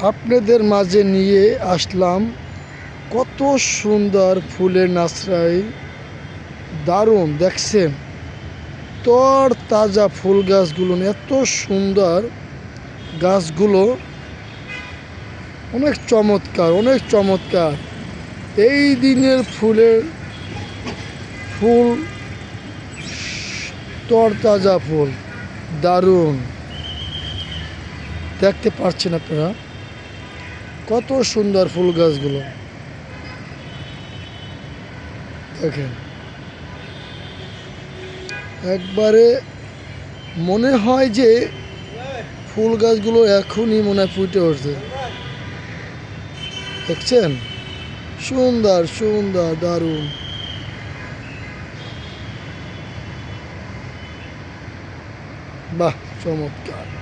আপনাদের মাঝে নিয়ে আসলাম কত সুন্দর ফুলের নার্সারি। দারুণ দেখছেন, তর তাজা ফুল গাছগুলো, এত সুন্দর গাছগুলো, অনেক চমৎকার, অনেক চমৎকার। এই দিনের ফুল তরতাজা ফুল, দারুণ দেখতে পাচ্ছেন আপনারা, কত সুন্দর ফুল গাছগুলো দেখেন। একবারে মনে হয় যে ফুল গাছগুলো এখনই মনে হয় ফুটে উঠছে। দেখছেন, সুন্দর সুন্দর, দারুণ। বাহ, চমৎকার।